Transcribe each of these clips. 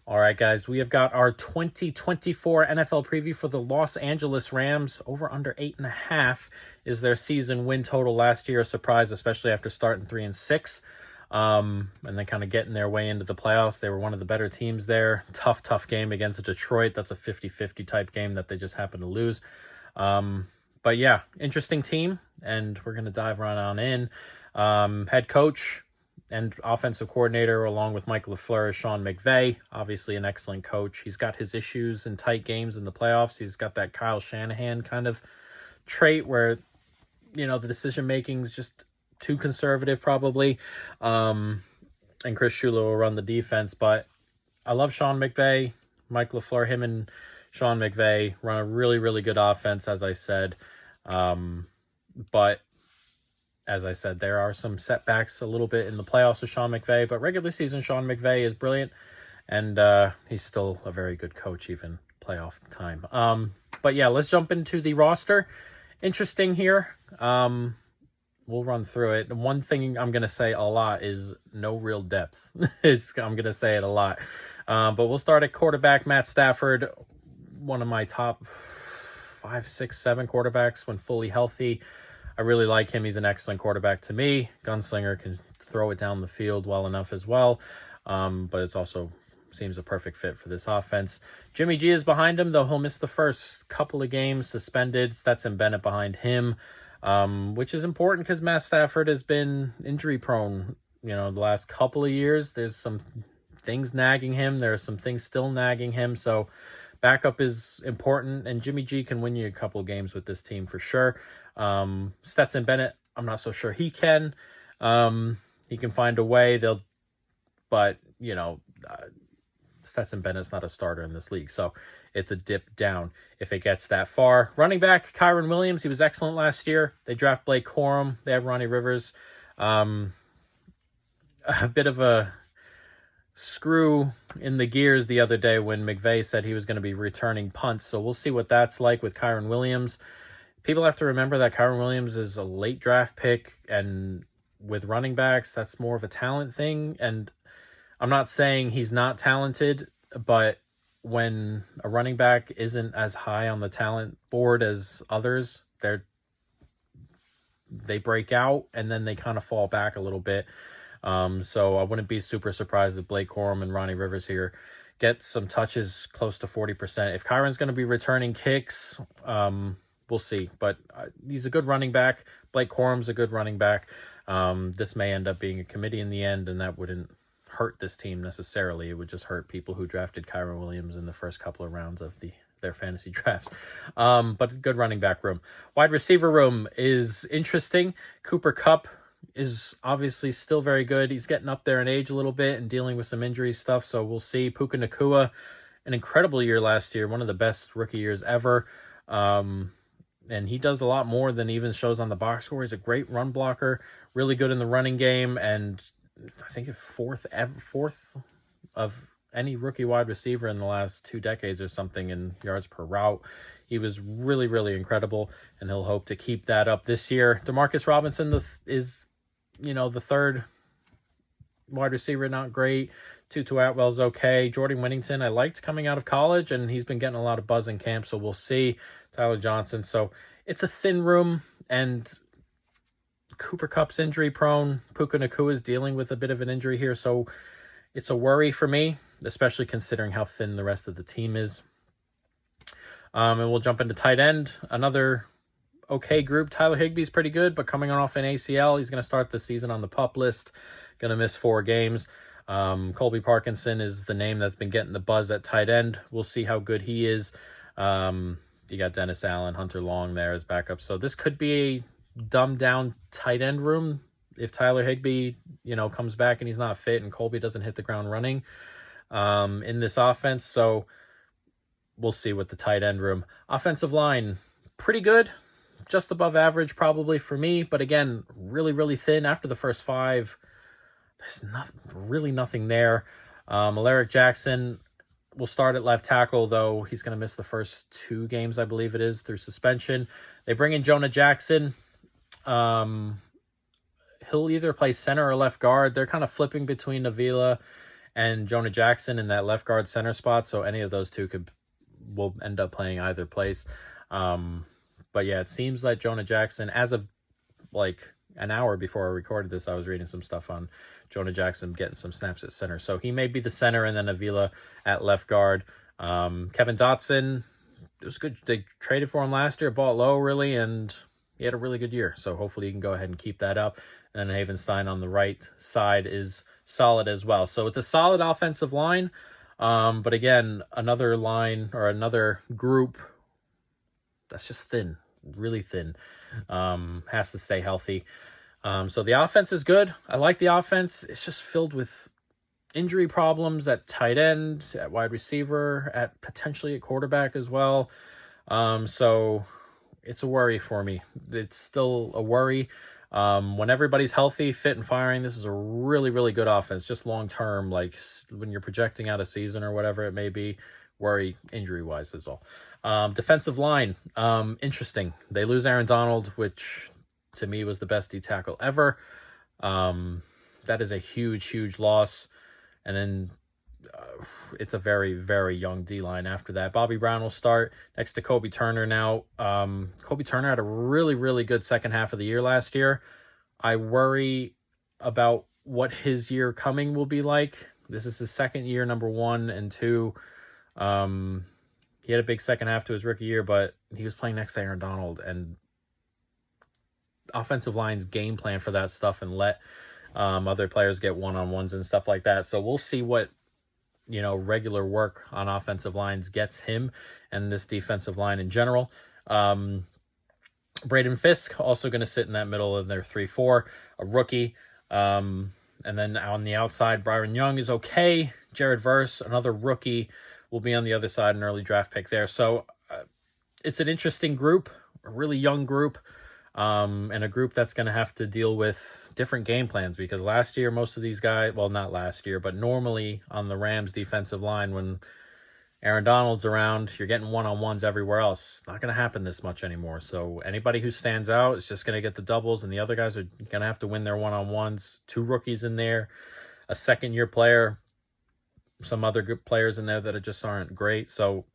All right, guys, we have got our 2024 NFL preview for the Los Angeles Rams. Over under 8.5 is their season win total last year. A surprise, especially after starting 3-6. And then kind of getting their way into the playoffs. They were one of the better teams there. Tough game against Detroit. That's a 50-50 type game that they just happened to lose. But yeah, interesting team, and we're going to dive right on in. Head coach and offensive coordinator, along with Mike LaFleur, Sean McVay, obviously an excellent coach. He's got his issues in tight games in the playoffs. He's got that Kyle Shanahan kind of trait where, the decision-making is just too conservative probably. And Chris Shula will run the defense. But I love Sean McVay, Mike LaFleur. Him and Sean McVay run a really, really good offense, as I said. But as I said, there are some setbacks a little bit in the playoffs with Sean McVay, but regular season Sean McVay is brilliant, and he's still a very good coach, even playoff time. But yeah, let's jump into the roster. Interesting here. We'll run through it. One thing I'm going to say a lot is no real depth. I'm going to say it a lot. But we'll start at quarterback. Matt Stafford, one of my top 5, 6, 7 quarterbacks when fully healthy. I really like him. He's an excellent quarterback to me. Gunslinger, can throw it down the field well enough as well. But it's also seems a perfect fit for this offense. Jimmy G is behind him, though he'll miss the first couple of games, suspended. Stetson Bennett behind him, which is important because Matt Stafford has been injury prone, the last couple of years. There's some things nagging him. There are some things still nagging him. So backup is important, and Jimmy G can win you a couple of games with this team for sure. Stetson Bennett, I'm not so sure he can. He can find a way. Stetson Bennett's not a starter in this league, so it's a dip down if it gets that far. Running back, Kyren Williams, he was excellent last year. They draft Blake Corum. They have Ronnie Rivers. A bit of a screw in the gears the other day when McVay said he was going to be returning punts, so we'll see what that's like with Kyren Williams. People have to remember that Kyren Williams is a late draft pick, and with running backs, that's more of a talent thing. And I'm not saying he's not talented, but when a running back isn't as high on the talent board as others, they break out and then they kind of fall back a little bit. So I wouldn't be super surprised if Blake Corum and Ronnie Rivers here get some touches close to 40%. If Kyron's going to be returning kicks, we'll see. But he's a good running back. Blake Corum's a good running back. This may end up being a committee in the end, and that wouldn't hurt this team necessarily. It would just hurt people who drafted Kyren Williams in the first couple of rounds of their fantasy drafts. But good running back room. Wide receiver room is interesting. Cooper Kupp is obviously still very good. He's getting up there in age a little bit and dealing with some injury stuff, so we'll see. Puka Nacua, an incredible year last year, one of the best rookie years ever. And he does a lot more than even shows on the box score. He's a great run blocker, really good in the running game, and I think fourth of any rookie wide receiver in the last 2 decades or something in yards per route. He was really, really incredible, and he'll hope to keep that up this year. Demarcus Robinson is the third wide receiver, not great. Tutu Atwell's okay. Jordan Whittington, I liked coming out of college, and he's been getting a lot of buzz in camp, so we'll see. Tyler Johnson. So it's a thin room, and Cooper Kupp's injury prone. Puka Nacua is dealing with a bit of an injury here, so it's a worry for me, especially considering how thin the rest of the team is. And we'll jump into tight end. Another okay group. Tyler Higbee's pretty good, but coming off an ACL, he's going to start the season on the PUP list. Going to miss 4 games. Colby Parkinson is the name that's been getting the buzz at tight end. We'll see how good he is. You got Dennis Allen, Hunter Long there as backup. So this could be a dumbed down tight end room if Tyler Higbee, comes back and he's not fit and Colby doesn't hit the ground running in this offense. So we'll see with the tight end room. Offensive line, pretty good. Just above average probably for me. But again, really, really thin. After the first 5, there's nothing there. Alaric Jackson will start at left tackle, though he's going to miss the first 2 games, I believe it is, through suspension. They bring in Jonah Jackson. He'll either play center or left guard. They're kind of flipping between Avila and Jonah Jackson in that left guard center spot. So any of those two will end up playing either place. But yeah, it seems like Jonah Jackson, as of like an hour before I recorded this, I was reading some stuff on Jonah Jackson getting some snaps at center. So he may be the center, and then Avila at left guard. Kevin Dotson, it was good. They traded for him last year, bought low really, and he had a really good year. So hopefully you can go ahead and keep that up. And Havenstein on the right side is solid as well. So it's a solid offensive line. But again, another line or another group that's just thin, really thin, has to stay healthy. So the offense is good. I like the offense. It's just filled with injury problems at tight end, at wide receiver, at potentially at quarterback as well. So it's a worry for me. It's still a worry. When everybody's healthy, fit, and firing, this is a really, really good offense. Just long term, like when you're projecting out a season or whatever it may be, worry injury wise is all. Defensive line, interesting. They lose Aaron Donald, which to me was the best D tackle ever. That is a huge, huge loss. And then it's a very, very young D-line after that. Bobby Brown will start next to Kobe Turner now. Kobe Turner had a really, really good second half of the year last year. I worry about what his year coming will be like. This is his second year, number one, and two. He had a big second half to his rookie year, but he was playing next to Aaron Donald, and offensive lines game plan for that stuff and let other players get one-on-ones and stuff like that. So we'll see what, regular work on offensive lines gets him and this defensive line in general. Braden Fisk also going to sit in that middle of their 3-4, a rookie. And then on the outside, Byron Young is okay. Jared Verse, another rookie, will be on the other side, an early draft pick there. So it's an interesting group, a really young group. And a group that's going to have to deal with different game plans, because last year, most of these guys, well, not last year, but normally on the Rams defensive line, when Aaron Donald's around, you're getting one-on-ones everywhere else. It's not going to happen this much anymore. So anybody who stands out is just going to get the doubles, and the other guys are going to have to win their one-on-ones. 2 rookies in there, a second-year player, some other good players in there that just aren't great. So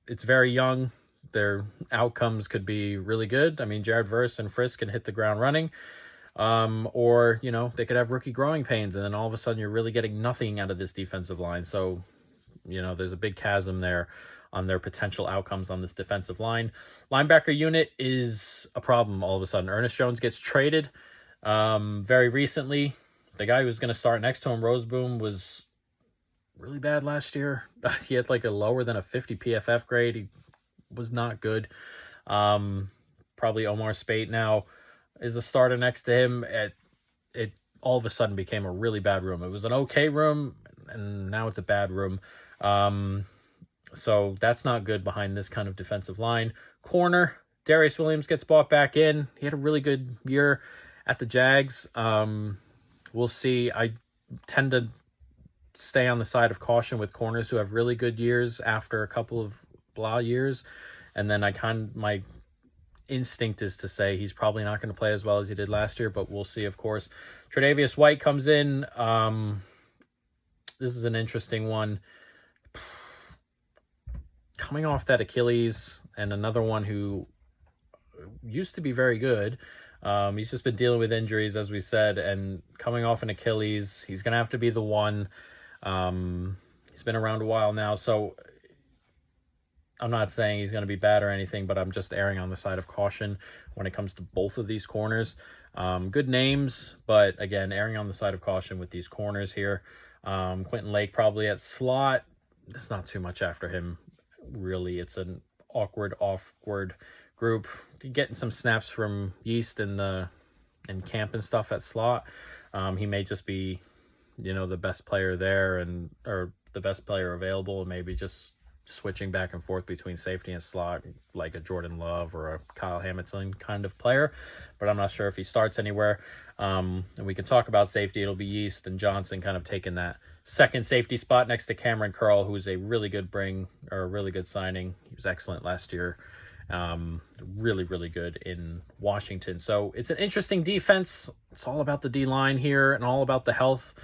it's very young. Their outcomes could be really good. I mean, Jared Verse and Frisk can hit the ground running. Or, they could have rookie growing pains, and then all of a sudden you're really getting nothing out of this defensive line. So, there's a big chasm there on their potential outcomes on this defensive line. Linebacker unit is a problem all of a sudden. Ernest Jones gets traded very recently. The guy who was going to start next to him, Roseboom, was really bad last year. He had like a lower than a 50 PFF grade. He was not good. Probably Omar Spate now is a starter next to him. It all of a sudden became a really bad room. It was an okay room, and now it's a bad room. So that's not good behind this kind of defensive line. Corner, Darius Williams gets bought back in. He had a really good year at the Jags. We'll see. I tend to stay on the side of caution with corners who have really good years after a couple of blah years, and then my instinct is to say he's probably not going to play as well as he did last year, but we'll see, of course. Tre'Davious White comes in. This is an interesting one. Coming off that Achilles, and another one who used to be very good. He's just been dealing with injuries, as we said, and coming off an Achilles, he's going to have to be the one. He's been around a while now, so I'm not saying he's going to be bad or anything, but I'm just erring on the side of caution when it comes to both of these corners. Good names, but again, erring on the side of caution with these corners here. Quentin Lake probably at slot. There's not too much after him, really. It's an awkward group. Getting some snaps from Yeast in camp and stuff at slot. He may just be, the best player there or the best player available, and maybe just switching back and forth between safety and slot like a Jordan Love or a Kyle Hamilton kind of player, but I'm not sure if he starts anywhere. And we can talk about safety. It'll be Yeast and Johnson kind of taking that second safety spot next to Cameron Curl, who's a really good really good signing. He was excellent last year. Really, really good in Washington. So it's an interesting defense. It's all about the D-line here and all about the health.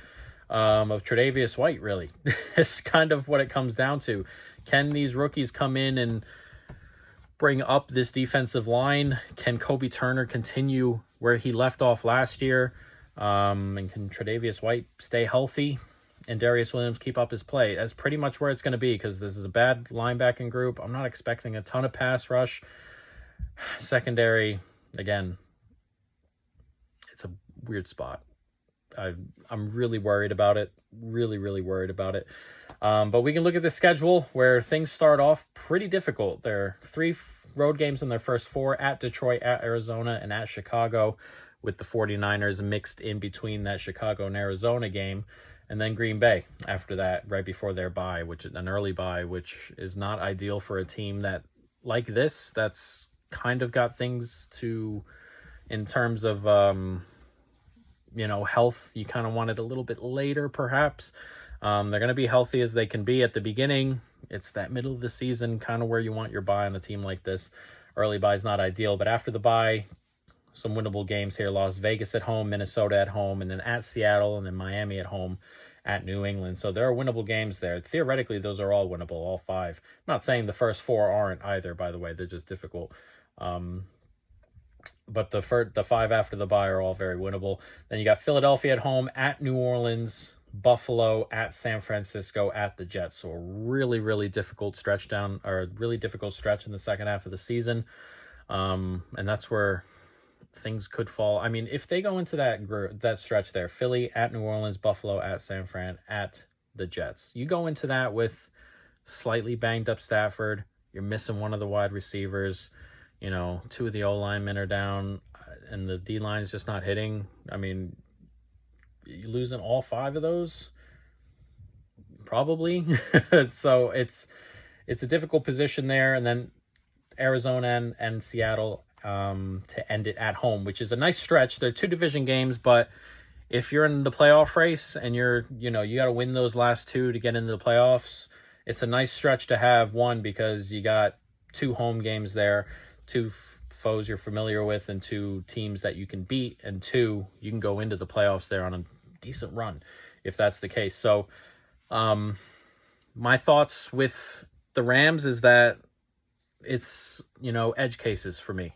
of Tre'Davious White, really. It's kind of what it comes down to. Can these rookies come in and bring up this defensive line? Can Kobe Turner continue where he left off last year? And can Tre'Davious White stay healthy? And Darius Williams keep up his play? That's pretty much where it's going to be, because this is a bad linebacking group. I'm not expecting a ton of pass rush. Secondary, again, it's a weird spot. I'm really worried about it. Really, really worried about it. But we can look at the schedule where things start off pretty difficult. There are 3 road games in their first 4, at Detroit, at Arizona, and at Chicago, with the 49ers mixed in between that Chicago and Arizona game. And then Green Bay after that, right before their bye, which is an early bye, which is not ideal for a team that, like this, that's kind of got things to, in terms of, health, you kind of want it a little bit later, perhaps. They're going to be healthy as they can be at the beginning. It's that middle of the season kind of where you want your bye on a team like this. Early bye is not ideal, but after the bye, some winnable games here. Las Vegas at home, Minnesota at home, and then at Seattle, and then Miami at home, at New England. So there are winnable games there. Theoretically, those are all winnable, all 5. I'm not saying the first 4 aren't either, by the way. They're just difficult. But the 5 after the bye are all very winnable. Then you got Philadelphia at home, at New Orleans, Buffalo, at San Francisco, at the Jets. So a really, really difficult stretch in the second half of the season. And that's where things could fall. I mean, if they go into that stretch there, Philly, at New Orleans, Buffalo, at San Fran, at the Jets, you go into that with slightly banged up Stafford. You're missing one of the wide receivers. 2 of the O-linemen are down, and the D-line is just not hitting. I mean, you losing all 5 of those? Probably. So it's a difficult position there. And then Arizona and Seattle to end it at home, which is a nice stretch. They're 2 division games, but if you're in the playoff race and you got to win those last 2 to get into the playoffs, it's a nice stretch to have. One, because you got 2 home games there, 2 foes you're familiar with, and 2 teams that you can beat, and 2, you can go into the playoffs there on a decent run if that's the case. So my thoughts with the Rams is that it's, edge cases for me.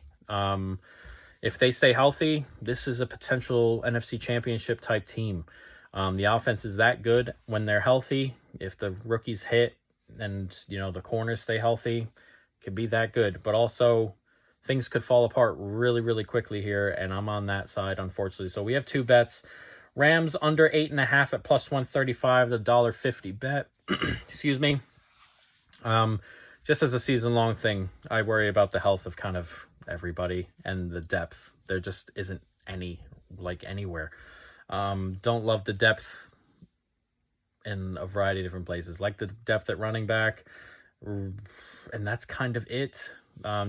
If they stay healthy, this is a potential NFC Championship type team. The offense is that good when they're healthy. If the rookies hit and, the corners stay healthy, it could be that good. But also, things could fall apart really, really quickly here, and I'm on that side, unfortunately. So we have 2 bets. Rams under 8.5 at plus 135, the $1.50 bet. Excuse me. Just as a season-long thing, I worry about the health of kind of everybody and the depth. There just isn't any, anywhere. Don't love the depth in a variety of different places, like the depth at running back, and that's kind of it.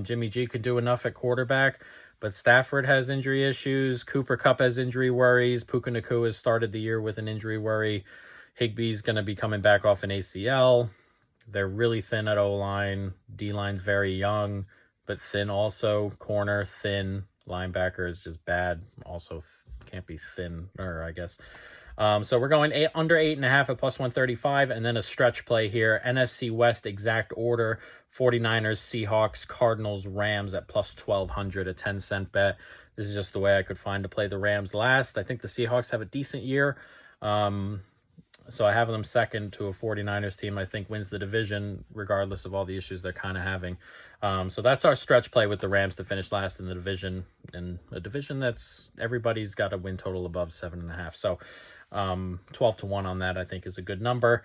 Jimmy G could do enough at quarterback, but Stafford has injury issues. Cooper Kupp has injury worries. Puka Nacua has started the year with an injury worry. Higbee's going to be coming back off an ACL. They're really thin at O-line. D-line's very young, but thin also. Corner, thin. Linebacker is just bad. Also can't be thinner, I guess. So we're going under 8.5 at plus 135, and then a stretch play here. NFC West exact order: 49ers, Seahawks, Cardinals, Rams at plus 1,200, a 10-cent bet. This is just the way I could find to play the Rams last. I think the Seahawks have a decent year. So I have them second to a 49ers team I think wins the division, regardless of all the issues they're kind of having. So that's our stretch play with the Rams to finish last in the division, and a division that's everybody's got a win total above 7.5. So 12-1 on that, I think, is a good number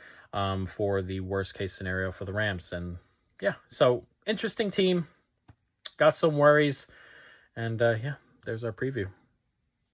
for the worst case scenario for the Rams. And yeah, so interesting team. Got some worries. And yeah, there's our preview.